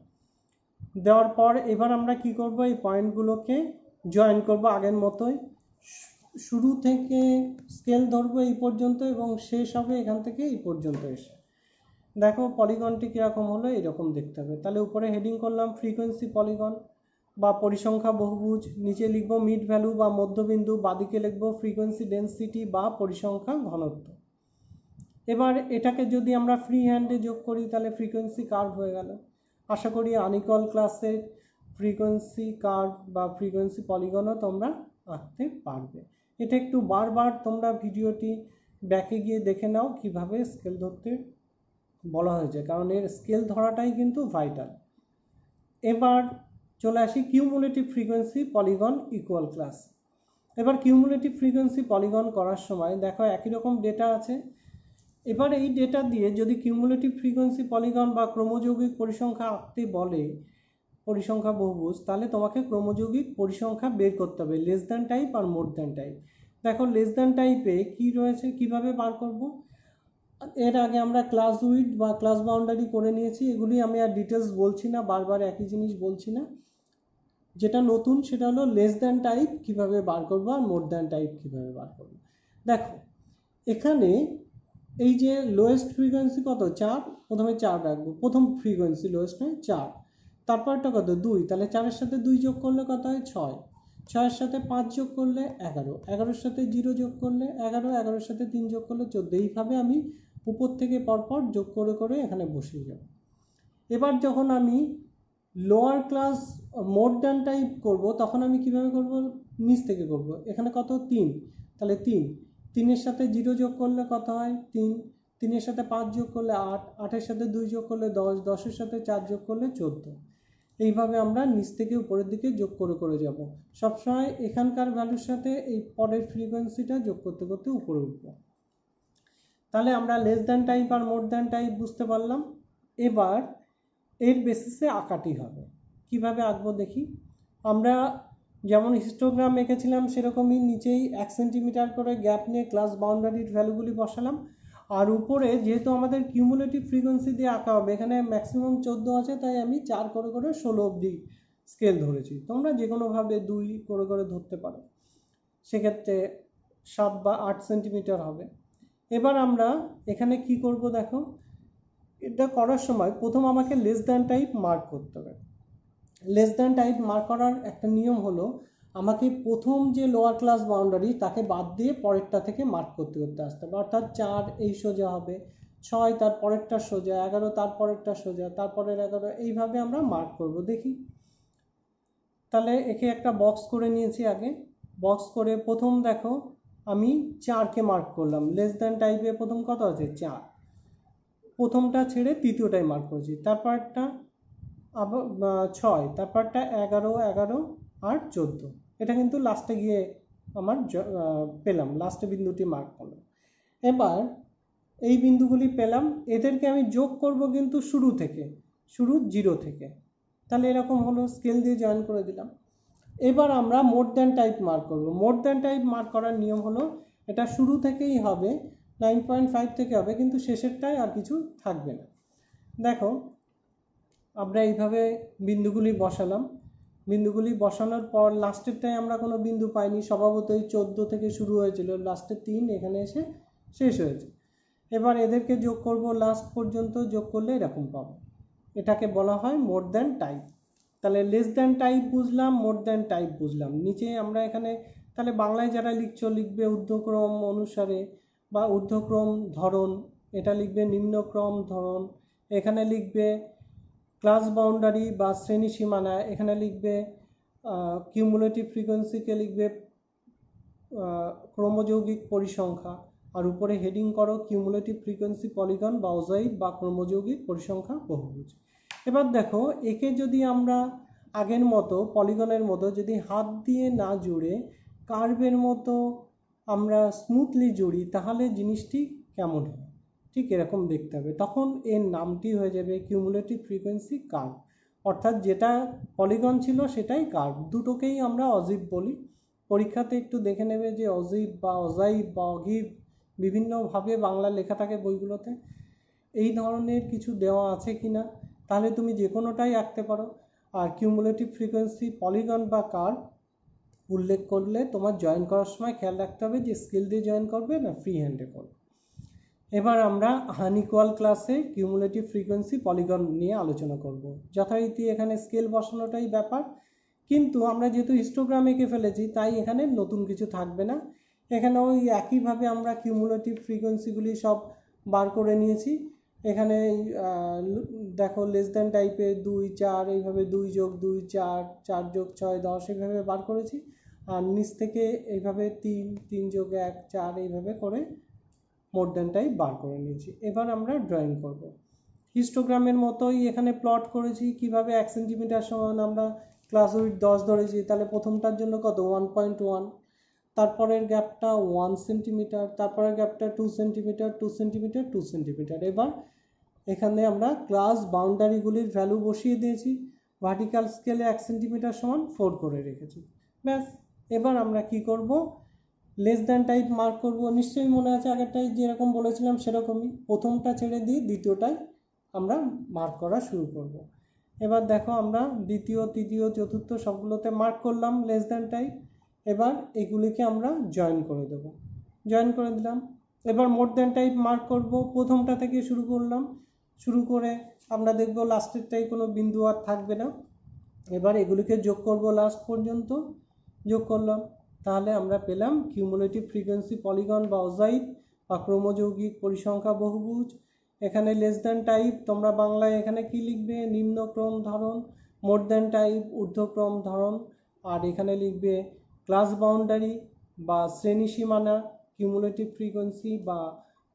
দেওয়ার পর এবার আমরা কি করব, এই পয়েন্টগুলোকে জয়েন করব আগের মতোই। শুরু থেকে স্কেল ধরবো এই পর্যন্ত এবং শেষ হবে এখান থেকে এই পর্যন্ত এসে। দেখো পলিগনটি কীরকম হলো, এরকম দেখতে হবে। তাহলে উপরে হেডিং করলাম ফ্রিকোয়েন্সি পলিগন বা পরিসংখ্যা বহুভুজ, নিচে লিখব মিড ভ্যালু বা মধ্যবিন্দু, বাদিকে লিখব ফ্রিকোয়েন্সি ডেন্সিটি বা পরিসংখ্যা ঘনত্ব। এবার এটাকে যদি আমরা ফ্রি হ্যান্ডে যোগ করি তাহলে ফ্রিকোয়েন্সি কার্ভ হয়ে গেল। আশা করি আনইকুয়াল ক্লাসের ফ্রিকোয়েন্সি কার্ভ বা ফ্রিকোয়েন্সি পলিগনও তোমরা আঁকতে পারবে। এটা একটু বারবার তোমরা ভিডিওটি ব্যাকে গিয়ে দেখে নাও কিভাবে স্কেল ধরতে বলা হয়েছে, কারণ এর স্কেল ধরাটাই কিন্তু ভাইটাল। এবার চলে আসি cumulative frequency polygon equal class. এবার কিউমুলেটিভ ফ্রিকোয়েন্সি পলিগন করার সময় দেখো একই রকম ডেটা আছে। এবার এই ডেটা দিয়ে যদি কিউমুলেটিভ ফ্রিকোয়েন্সি পলিগন বা ক্রমযৌগিক পরিসংখ্যা আঁকতে বলে, পরিসংখ্যা বহুভুজ, তাহলে তোমাকে ক্রমযৌগিক পরিসংখ্যা বের করতে হবে, লেস দ্যান টাইপ আর মোর দ্যান টাইপ। দেখো লেস দ্যান টাইপে কি রয়েছে, কিভাবে বার করব। এর আগে আমরা ক্লাস উইডথ বা ক্লাস বাউন্ডারি করে নিয়েছি, এগুলি আমি আর ডিটেলস বলছি না, বারবার একই জিনিস বলছি না। যেটা নতুন সেটা হলো লেস দ্যান টাইপ কিভাবে বার করবো আর মোর দ্যান টাইপ কিভাবে বার করবো। দেখো এখানে এই যে লোয়েস্ট ফ্রিকোয়েন্সি কত 4, প্রথমে 4 রাখবো, প্রথম ফ্রিকোয়েন্সি লোয়েস্ট হয় 4, তারপরটা কত 2, তাহলে 4-এর সাথে 2 যোগ করলে কত হয় 6, 6-এর সাথে 5 যোগ করলে 11, 11-এর সাথে 0 যোগ করলে 11, 11-এর সাথে 3 যোগ করলে 14। এইভাবে আমি উপর থেকে পরপর যোগ করে করে এখানে বসিয়ে যাব। এবার যখন আমি lower class more than type করব তখন আমি কিভাবে করব, নিচ থেকে করব। এখানে কত 3, তাহলে 3, 3-এর সাথে 0 যোগ করলে কত হয় 3, 3-এর সাথে 5 যোগ করলে 8, 8-এর সাথে 2 যোগ করলে 10, 10-এর সাথে 4 যোগ করলে 14। এইভাবে আমরা নিচ থেকে উপরের দিকে যোগ করে করে যাব। সবসময় এখানকার ভ্যালুর সাথে এই পরের ফ্রিকোয়েন্সিটা যোগ করতে করতে উপরে উঠব। তাহলে আমরা লেস দ্যান টাইপ আর মোর দ্যান টাইপ বুঝতে পারলাম। এবার এর বেসিসে আঁকাটি হবে। কিভাবে আঁকবো দেখি। আমরা যেমন হিস্টোগ্রাম এঁকেছিলাম সেরকমই নিচেই 1 সেন্টিমিটার করে গ্যাপ নিয়ে ক্লাস বাউন্ডারির ভ্যালুগুলি বসালাম। আর উপরে যেহেতু আমাদের কিউমুলেটিভ ফ্রিকোয়েন্সি দিয়ে আঁকা হবে, এখানে ম্যাক্সিমাম 14 আছে, তাই আমি 4 করে করে 16 অবধি স্কেল ধরেছি। তোমরা যে কোনোভাবে 2 করে করে ধরতে পারো, সেক্ষেত্রে 7 বা 8 সেন্টিমিটার হবে। এবার আমরা এখানে কি করব দেখো, এটা করার সময় প্রথম আমাকে লেস দ্যান টাইপ মার্ক করতে হবে। লেস দ্যান টাইপ মার্ক করার একটা নিয়ম হলো, আমাকে প্রথম যে লোয়ার ক্লাস বাউন্ডারি তাকে বাদ দিয়ে পরেরটা থেকে মার্ক করতে করতে আসতে হবে। অর্থাৎ 4 এই সোজা হবে, 6 তার পরেরটা সোজা, 11 তার পরেরটা সোজা, তারপরের 11, এইভাবে আমরা মার্ক করব। দেখি, তাহলে একে একটা বক্স করে নিয়েছি আগে। বক্স করে প্রথম দেখো আমি 4কে মার্ক করলাম। লেস দ্যান টাইপে প্রথম কত আছে 4, প্রথমটা ছেড়ে তৃতীয়টাই মার্ক করেছি। তারপরটা আবার 6, তারপরটা 11, 11 আর 14। এটা কিন্তু লাস্টে গিয়ে আমার পেলাম, লাস্টে বিন্দুটি মার্ক করলাম। এবার এই বিন্দুগুলি পেলাম, এদেরকে আমি যোগ করব কিন্তু শুরু থেকে, শুরু 0 থেকে। তাহলে এরকম হলো, স্কেল দিয়ে জয়েন করে দিলাম। এবার আমরা মোর দ্যান টাইপ মার্ক করব। মোর দ্যান টাইপ মার্ক করার নিয়ম হলো, এটা শুরু থেকেই হবে, 9.5 থেকে হবে, কিন্তু শেষেরটায় আর কিছু থাকবে না। দেখো আমরা এইভাবে বিন্দুগুলি বসালাম। বিন্দুগুলি বসানোর পর লাস্টেরটায় আমরা কোনো বিন্দু পাইনি, স্বভাবতই 14 থেকে শুরু হয়েছিল, লাস্টে 3 এখানে এসে শেষ হয়েছে। এবার এদেরকে যোগ করব, লাস্ট পর্যন্ত যোগ করলে এরকম পাবো। এটাকে বলা হয় মোর দ্যান টাইপ। তাহলে লেস দ্যান টাইপ বুঝলাম, মোর দ্যান টাইপ বুঝলাম। নিচে আমরা এখানে তাহলে বাংলায় যারা লিখছো লিখবে ঊর্ধ্বক্রম অনুসারে বা ঊর্ধ্বক্রম ধরন, এটা লিখবে নিম্নক্রম ধরন, এখানে লিখবে ক্লাস বাউন্ডারি বা শ্রেণী সীমানা, এখানে লিখবে কিউমুলেটিভ ফ্রিকোয়েন্সিকে লিখবে ক্রমযৌগিক পরিসংখ্যা, আর উপরে হেডিং করো কিউমুলেটিভ ফ্রিকোয়েন্সি পলিগন বা অজাইভ বা ক্রমযৌগিক পরিসংখ্যা বহুভুজ। এবার দেখো একে যদি আমরা আগের মতো পলিগনের মতো যদি হাত দিয়ে না জুড়ে কার্ভের মতো আমরা স্মুথলি জুড়ি তাহলে জিনিসটি কেমন হয়, ঠিক এরকম দেখতে হবে। তখন এর নামটি হয়ে যাবে কিউমুলেটিভ ফ্রিকোয়েন্সি কার্ভ, অর্থাৎ যেটা পলিগন ছিল সেটাই কার্ভ। দুটোকেই আমরা অজিভ বলি। পরীক্ষাতে একটু দেখে নেবে যে অজিভ বা অজাইভ বা অগিভ বিভিন্নভাবে বাংলা লেখা থাকে বইগুলোতে, এই ধরনের কিছু দেওয়া আছে কি না, তাহলে তুমি যে কোনোটাই আঁকতে পারো। আর কিউমুলেটিভ ফ্রিকোয়েন্সি পলিগন বা কার্ভ উল্লেখ করলে তোমার জয়েন করার সময় খেয়াল রাখতে হবে যে স্কেল দিয়ে জয়েন করবে না ফ্রি হ্যান্ডে করবে। এবার আমরা আনইকুয়াল ক্লাসে কিউমুলেটিভ ফ্রিকোয়েন্সি পলিগন নিয়ে আলোচনা করব। যথারীতি এখানে স্কেল বসানোটাই ব্যাপার, কিন্তু আমরা যেহেতু হিস্টোগ্রাম এঁকে ফেলেছি তাই এখানে নতুন কিছু থাকবে না। এখানে ওই একইভাবে আমরা কিউমুলেটিভ ফ্রিকোয়েন্সিগুলি সব বার করে নিয়েছি। এখানে দেখো লেস দ্যান টাইপে 2, 4 এইভাবে 2 যোগ 2, 4, 4 যোগ 6, 10 এইভাবে বার করেছি। আর নিচ থেকে এইভাবে 3, 3 যোগ 1, 4 এইভাবে করে মোর দ্যান টাইপ বার করে নিয়েছি। এবার আমরা ড্রয়িং করব। হিস্টোগ্রামের মতোই এখানে প্লট করেছি কিভাবে 1 সেন্টিমিটার সমান আমরা ক্লাস উইথ 10 ধরেছি, তাহলে প্রথমটার জন্য কত 1.1, তারপরের গ্যাপটা 1 সেন্টিমিটার, তারপরের গ্যাপটা 2 সেন্টিমিটার, 2 সেন্টিমিটার, 2 সেন্টিমিটার। এবার এখানে আমরা ক্লাস বাউন্ডারিগুলির ভ্যালু বসিয়ে দিয়েছি। ভার্টিক্যাল স্কেলে 1 সেন্টিমিটার সমান 4 করে রেখেছি। ব্যাস, এবার আমরা কি করব, লেস দ্যান টাইপ মার্ক করব। নিশ্চয়ই মনে আছে আগেরটাই যেরকম বলেছিলাম সেরকমই, প্রথমটা ছেড়ে দিয়ে দ্বিতীয়টাই আমরা মার্ক করা শুরু করব। এবার দেখো আমরা দ্বিতীয়, তৃতীয়, চতুর্থ সবগুলোতে মার্ক করলাম লেস দ্যান টাইপ। এবার এগুলিকে আমরা জয়েন করে দেব। জয়েন করে দিলাম। এবার মোর দ্যান টাইপ মার্ক করব। প্রথমটা থেকে শুরু করলাম, শুরু করে আমরা দেখব লাস্টেরটাই কোনো বিন্দু আর থাকবে না। এবার এগুলিকে যোগ করব লাস্ট পর্যন্ত, যোগ করলাম, তাহলে আমরা পেলাম কিউমুলেটিভ ফ্রিকোয়েন্সি পলিগন বা অজাইভ বা ক্রমযৌগিক পরিসংখ্যা বহুভুজ। এখানে লেস দ্যান টাইপ তোমরা বাংলায় এখানে কি লিখবে, নিম্নক্রম ধরন। মোর দ্যান টাইপ ঊর্ধ্বক্রম ধরন। আর এখানে লিখবে ক্লাস বাউন্ডারি বা শ্রেণী সীমানা, কিউমুলেটিভ ফ্রিকোয়েন্সি বা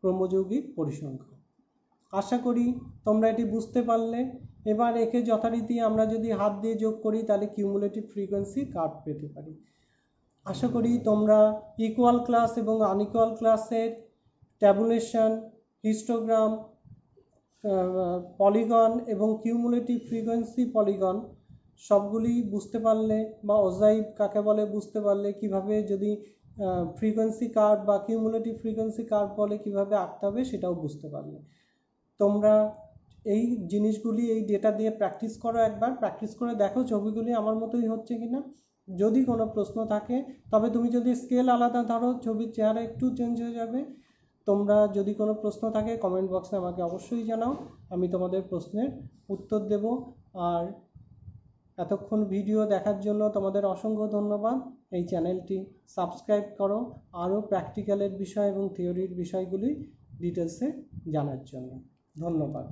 ক্রমযৌগিক পরিসংখ্যা। আশা করি তোমরা এটি বুঝতে পারলে। এবার একে যথারীতি আমরা যদি হাত দিয়ে যোগ করি তাহলে কিউমুলেটিভ ফ্রিকোয়েন্সি কার্ভ পেতে পারি। আশা করি তোমরা ইকুয়াল ক্লাস এবং আনইকুয়াল ক্লাসের ট্যাবুলেশন, হিস্টোগ্রাম, পলিগন এবং কিউমুলেটিভ ফ্রিকোয়েন্সি পলিগন সবগুলি বুঝতে পারলে, বা অজাইভ কাকে বলে বুঝতে পারলে, কিভাবে যদি ফ্রিকোয়েন্সি কার্ভ বা কিউমুলেটিভ ফ্রিকোয়েন্সি কার্ভ বলে কিভাবে আঁকতে হবে সেটাও বুঝতে পারলে। তোমরা এই জিনিসগুলি এই ডেটা দিয়ে প্র্যাকটিস করো, একবার প্র্যাকটিস করে দেখো ছবিগুলি আমার মতোই হচ্ছে কিনা। যদি কোনো প্রশ্ন থাকে, তবে তুমি যদি স্কেল আলাদা ধরো ছবির চেহারা একটু চেঞ্জ হয়ে যাবে। তোমরা যদি কোনো প্রশ্ন থাকে কমেন্ট বক্সে আমাকে অবশ্যই জানাও, আমি তোমাদের প্রশ্নের উত্তর দেব। আর এতক্ষণ ভিডিও দেখার জন্য তোমাদের অসংখ্য ধন্যবাদ। এই চ্যানেলটি সাবস্ক্রাইব করো আরও প্র্যাকটিক্যালের বিষয় এবং থিওরির বিষয়গুলি ডিটেলসে জানার জন্য। ধন্যবাদ।